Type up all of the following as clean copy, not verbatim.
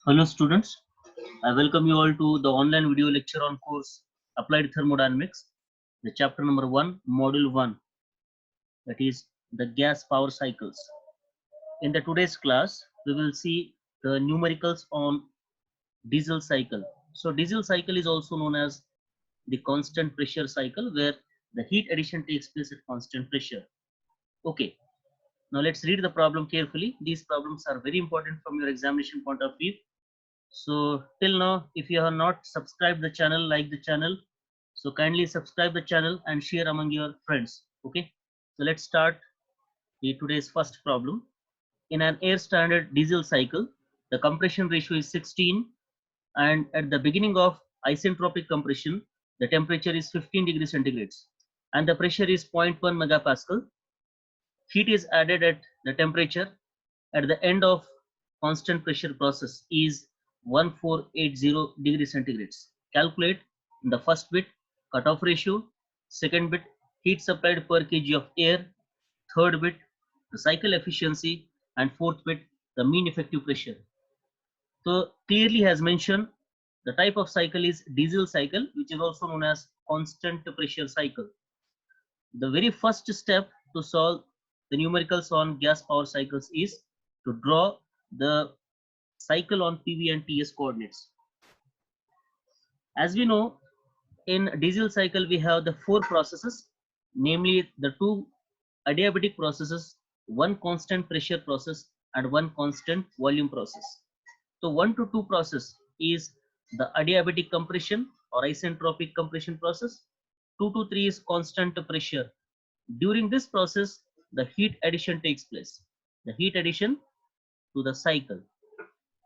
Hello students, I welcome you all to the online video lecture on course Applied Thermodynamics, the chapter number 1, module 1, that is the gas power cycles. In the today's class, we will see the numericals on diesel cycle. So diesel cycle is also known as the constant pressure cycle where the heat addition takes place at constant pressure. Okay, now let's read the problem carefully. These problems are very important from your examination point of view. So till now, if you have not subscribed the channel, like the channel, so kindly subscribe the channel and share among your friends. Okay, so let's start the today's first problem. In an air standard diesel cycle, the compression ratio is 16, and at the beginning of isentropic compression, the temperature is 15 degrees centigrades and the pressure is 0.1 megapascal. Heat is added at the temperature at the end of constant pressure process is 1480 degrees centigrades. Calculate the first bit cutoff ratio, second bit heat supplied per kg of air, third bit the cycle efficiency, and fourth bit the mean effective pressure. So clearly has mentioned the type of cycle is diesel cycle, which is also known as constant pressure cycle. The very first step to solve the numericals on gas power cycles is to draw the cycle on PV and TS coordinates. As we know, in diesel cycle we have the four processes, namely the two adiabatic processes, one constant pressure process and one constant volume process. So 1 to 2 process is the adiabatic compression or isentropic compression process. 2 to 3 is constant pressure. During this process, the heat addition takes place. The heat addition to the cycle.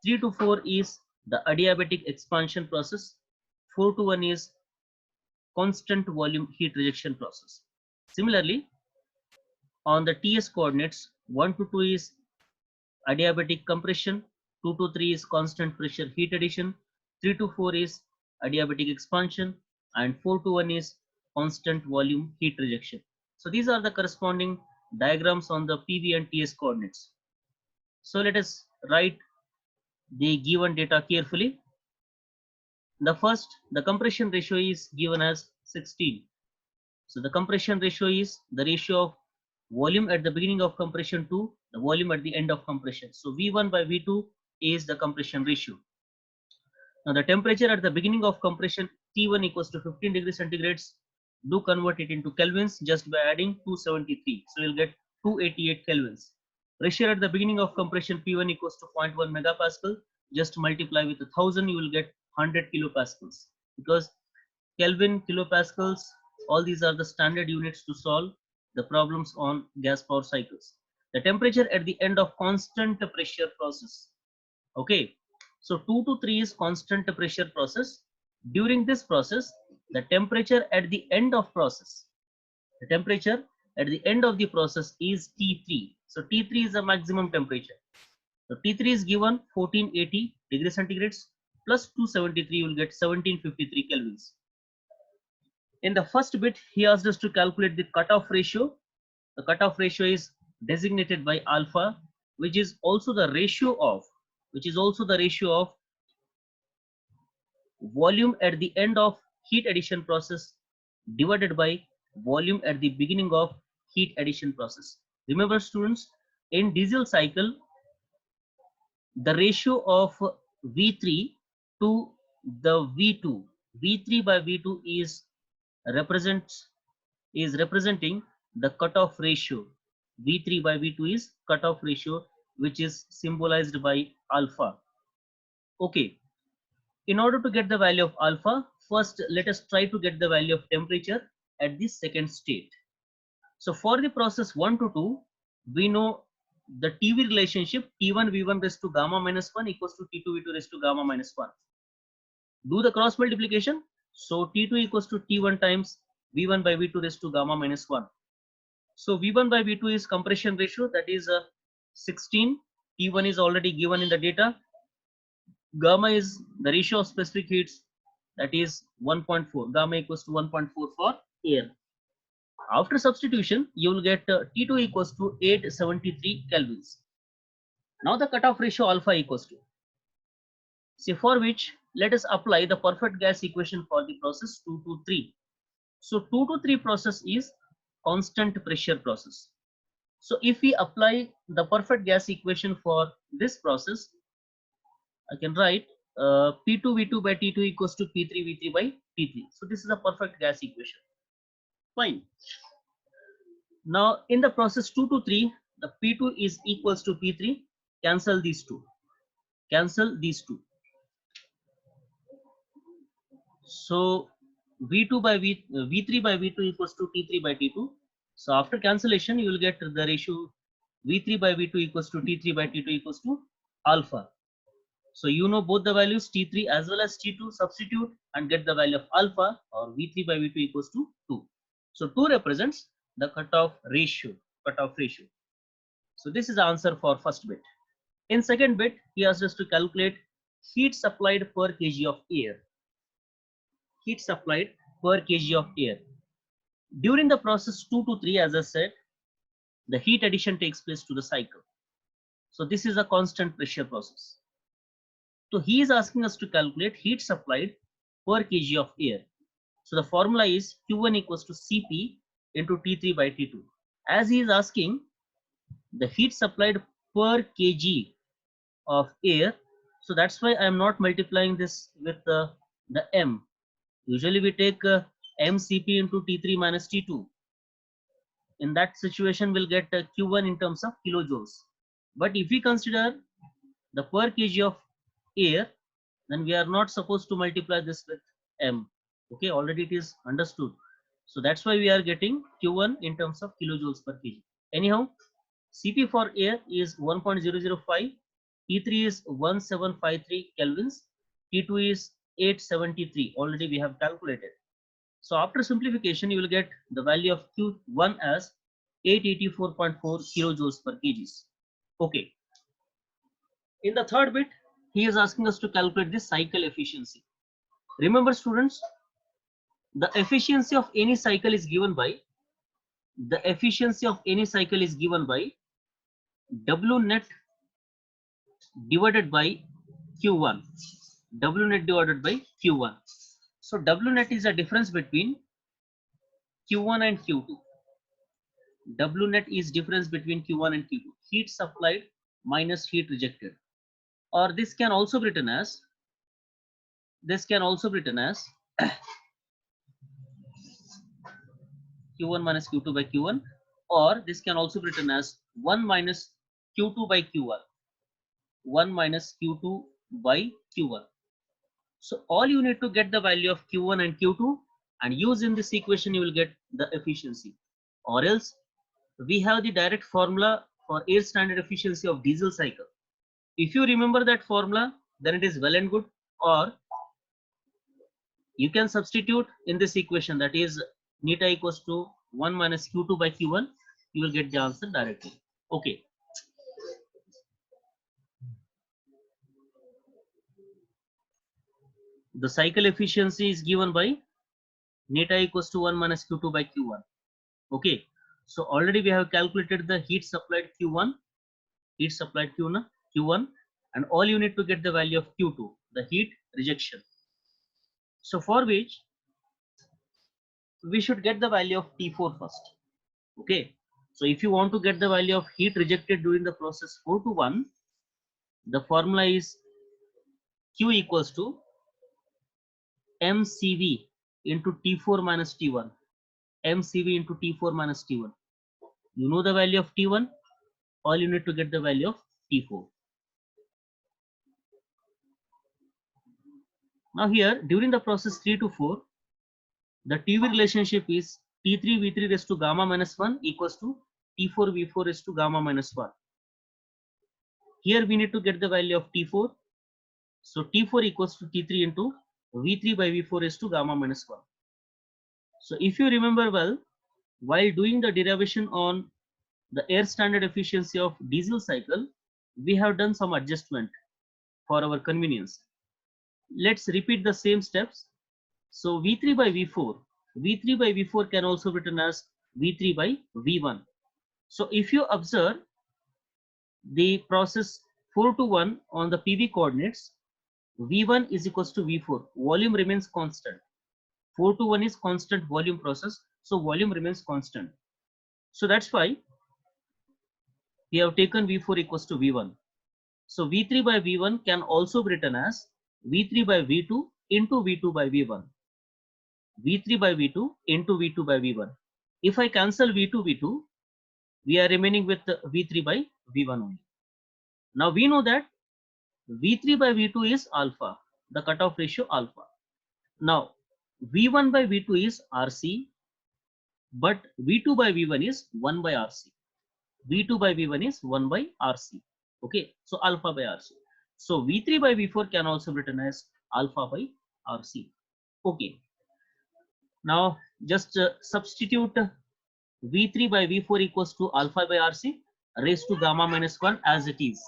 3 to 4 is the adiabatic expansion process. 4 to 1 is constant volume heat rejection process. Similarly, on the TS coordinates, 1 to 2 is adiabatic compression, 2 to 3 is constant pressure heat addition, 3 to 4 is adiabatic expansion, and 4 to 1 is constant volume heat rejection. So these are the corresponding diagrams on the PV and TS coordinates. So let us write the given data carefully. The first, the compression ratio is given as 16. So the compression ratio is the ratio of volume at the beginning of compression to the volume at the end of compression. So V1 by V2 is the compression ratio. Now the temperature at the beginning of compression T1 equals to 15 degrees centigrades. Do convert it into kelvins just by adding 273. So you'll get 288 kelvins. Pressure at the beginning of compression P1 equals to 0.1 megapascal. Just multiply with 1000, you will get 100 kilopascals. Because Kelvin, kilopascals, all these are the standard units to solve the problems on gas power cycles. The temperature at the end of constant pressure process. Okay, so 2 to 3 is constant pressure process. During this process, the temperature at the end of process, the temperature at the end of the process is T3. So T3 is the maximum temperature. So T3 is given 1480 degrees centigrades plus 273, you will get 1753 kelvins. In the first bit, he asked us to calculate the cutoff ratio. The cutoff ratio is designated by alpha, which is also the ratio of volume at the end of heat addition process divided by volume at the beginning of heat addition process. Remember students, in diesel cycle, the ratio of V3 to the V2, V3 by V2 is representing the cutoff ratio. V3 by V2 is cutoff ratio, which is symbolized by alpha. Okay, in order to get the value of alpha, first let us try to get the value of temperature at the second state. So for the process 1 to 2, we know the TV relationship T1 V1 raised to gamma minus 1 equals to T2 V2 raised to gamma minus 1. Do the cross multiplication. So T2 equals to T1 times V1 by V2 raised to gamma minus 1. So V1 by V2 is compression ratio, that is 16. T1 is already given in the data. Gamma is the ratio of specific heats, that is 1.4. Gamma equals to 1.4 for air. After substitution, you will get T2 equals to 873 kelvins. Now the cutoff ratio alpha equals to. See, for which let us apply the perfect gas equation for the process 2 to 3. So 2 to 3 process is constant pressure process. So if we apply the perfect gas equation for this process, I can write P2 V2 by T2 equals to P3 V3 by T3. So this is a perfect gas equation. Fine. Now in the process 2 to 3, the P2 is equals to P3. Cancel these two. Cancel these two. So V2 by V3 by V2 equals to T3 by T2. So after cancellation, you will get the ratio V3 by V2 equals to T3 by T2 equals to alpha. So you know both the values T3 as well as T2, substitute and get the value of alpha, or V3 by V2 equals to 2. So 2 represents the cutoff ratio. So this is the answer for first bit. In second bit, he asked us to calculate heat supplied per kg of air. Heat supplied per kg of air. During the process 2 to 3, as I said, the heat addition takes place to the cycle. So this is a constant pressure process. So he is asking us to calculate heat supplied per kg of air. So the formula is Q1 equals to Cp into T3 by T2. As he is asking the heat supplied per kg of air, so that's why I am not multiplying this with the M. Usually we take mCp into T3 minus T2. In that situation, we'll get Q1 in terms of kilojoules. But if we consider the per kg of air, then we are not supposed to multiply this with M. Okay, already it is understood. So that's why we are getting Q1 in terms of kilojoules per kg. Anyhow, Cp for air is 1.005, T3 is 1753 kelvins, T2 is 873. Already we have calculated. So after simplification, you will get the value of Q1 as 884.4 kilojoules per kg. Okay. In the third bit, he is asking us to calculate the cycle efficiency. Remember students, the efficiency of any cycle is given by W net divided by Q1. W net divided by Q1. So W net is a difference between Q1 and Q2. W net is difference between Q1 and Q2. Heat supplied minus heat rejected. Or this can also be written as Q1 minus Q2 by Q1, or this can also be written as 1 minus Q2 by Q1. 1 minus Q2 by Q1. So all you need to get the value of Q1 and Q2 and use in this equation, you will get the efficiency. Or else we have the direct formula for air standard efficiency of diesel cycle. If you remember that formula, then it is well and good. Or you can substitute in this equation, that is neta equals to 1 minus Q2 by Q1. You will get the answer directly. Okay. The cycle efficiency is given by neta equals to 1 minus Q2 by Q1. Okay. So already we have calculated the heat supplied Q1, and all you need to get the value of Q2, the heat rejection. So for which we should get the value of T4 first. Okay. So if you want to get the value of heat rejected during the process 4 to 1, the formula is Q equals to mCV into T4 minus T1. mCV into T4 minus T1. You know the value of T1. All you need to get the value of T4. Now here, during the process 3 to 4, the TV relationship is T3 V3 raised to gamma minus 1 equals to T4 V4 raised to gamma minus 1. Here we need to get the value of T4. So T4 equals to T3 into V3 by V4 raised to gamma minus 1. So if you remember well, while doing the derivation on the air standard efficiency of diesel cycle, we have done some adjustment for our convenience. Let's repeat the same steps. So V3 by V4 can also be written as V3 by V1. So if you observe the process 4 to 1 on the PV coordinates, V1 is equals to V4. Volume remains constant. 4 to 1 is constant volume process. So volume remains constant. So that's why we have taken V4 equals to V1. So V3 by V1 can also be written as V3 by V2 into V2 by V1. V3 by V2 into V2 by V1. If I cancel V2, V2, we are remaining with V3 by V1 only. Now we know that V3 by V2 is alpha, the cutoff ratio alpha. Now V1 by V2 is RC, but V2 by V1 is 1 by RC. V2 by V1 is 1 by RC. Okay, so alpha by RC. So V3 by V4 can also be written as alpha by RC. Okay, now just substitute V3 by V4 equals to alpha by RC raised to gamma minus 1 as it is.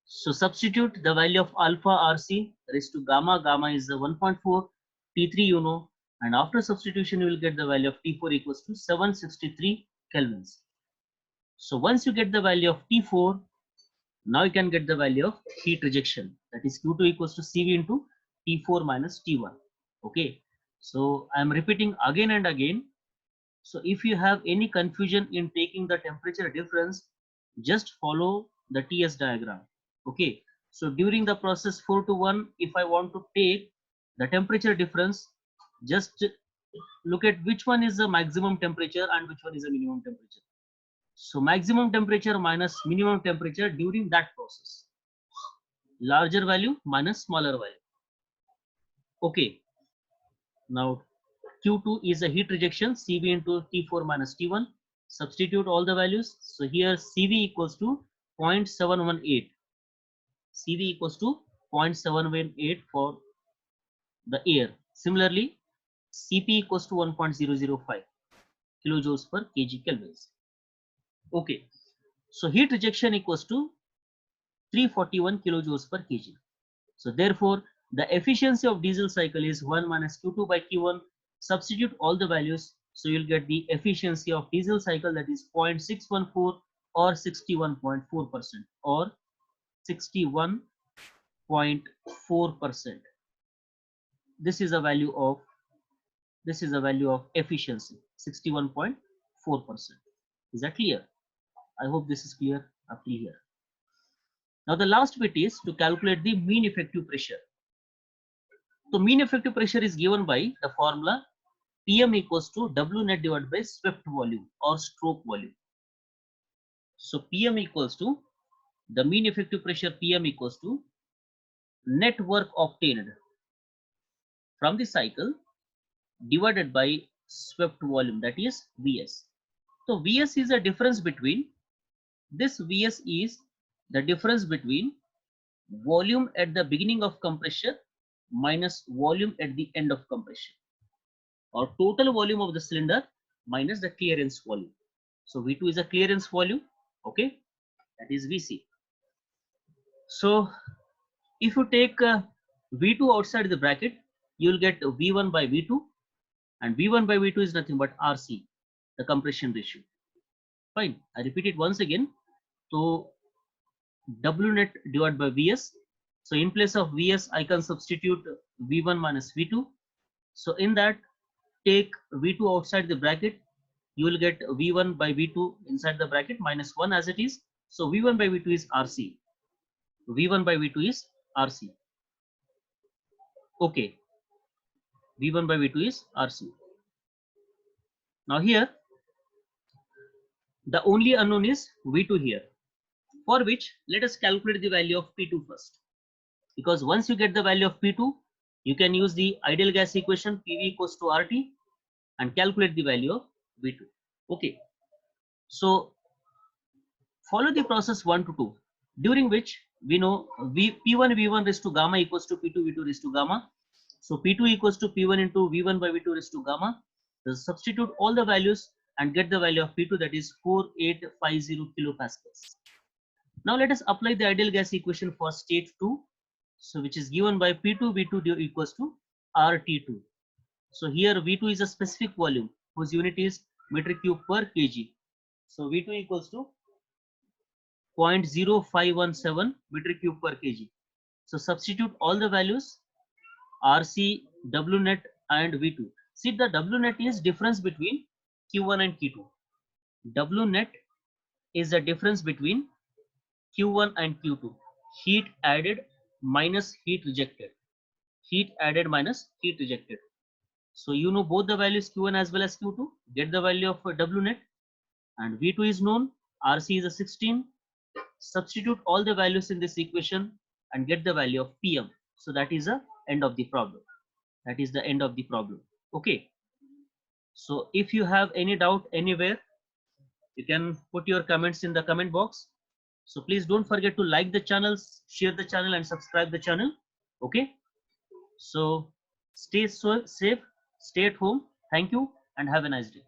So substitute the value of alpha RC raised to gamma. Gamma is 1.4, T3 you know, and after substitution you will get the value of T4 equals to 763 kelvins. So once you get the value of T4, now you can get the value of heat rejection, that is Q2 equals to CV into T4 minus T1. Okay, so I am repeating again and again. So if you have any confusion in taking the temperature difference, just follow the TS diagram. Okay, so during the process 4 to 1, if I want to take the temperature difference, just look at which one is the maximum temperature and which one is the minimum temperature. So maximum temperature minus minimum temperature during that process. Larger value minus smaller value. Okay, now Q2 is a heat rejection, CV into T4 minus T1. Substitute all the values. So here CV equals to 0.718. CV equals to 0.718 for the air. Similarly, CP equals to 1.005 kilojoules per kg kelvins. Okay, so heat rejection equals to 341 kilojoules per kg. So therefore, the efficiency of diesel cycle is 1 minus Q2 by Q1. Substitute all the values. So you'll get the efficiency of diesel cycle, that is 0.614 or 61.4% or 61.4%. This is a value of efficiency, 61.4%. Is that clear? I hope this is clear up till here. Now the last bit is to calculate the mean effective pressure. So mean effective pressure is given by the formula PM equals to W net divided by swept volume or stroke volume. So PM equals to the mean effective pressure, PM equals to net work obtained from the cycle divided by swept volume, that is Vs. So Vs is the difference between volume at the beginning of compression minus volume at the end of compression, or total volume of the cylinder minus the clearance volume. So V2 is a clearance volume, okay, that is Vc. So if you take V2 outside the bracket, you will get V1 by V2, and V1 by V2 is nothing but RC, the compression ratio. Fine, I repeat it once again. So W net divided by Vs. So in place of Vs, I can substitute V1 minus V2. So in that, take V2 outside the bracket, you will get V1 by V2 inside the bracket minus 1 as it is. So V1 by V2 is RC. V1 by V2 is RC. Okay. V1 by V2 is RC. Now here, the only unknown is V2 here, for which let us calculate the value of P2 first. Because once you get the value of P2, you can use the ideal gas equation PV equals to RT and calculate the value of V2. Okay. So follow the process 1 to 2, during which we know P1 V1 raised to gamma equals to P2 V2 raised to gamma. So P2 equals to P1 into V1 by V2 raised to gamma. So substitute all the values and get the value of P2, that is 4850 kilopascals. Now let us apply the ideal gas equation for state 2. So which is given by P2 V2 equals to RT2. So here V2 is a specific volume whose unit is meter cube per kg. So V2 equals to 0.0517 meter cube per kg. So substitute all the values RC, W net and V2. See, the W net is difference between Q1 and Q2. W net is the difference between Q1 and Q2. Heat added minus heat rejected. Heat added minus heat rejected. So you know both the values Q1 as well as Q2. Get the value of W net, and V2 is known. RC is a 16. Substitute all the values in this equation and get the value of PM. So that is the end of the problem. That is the end of the problem. Okay. So if you have any doubt anywhere, you can put your comments in the comment box. So please don't forget to like the channel, share the channel and subscribe the channel. Okay. So stay safe, stay at home. Thank you and have a nice day.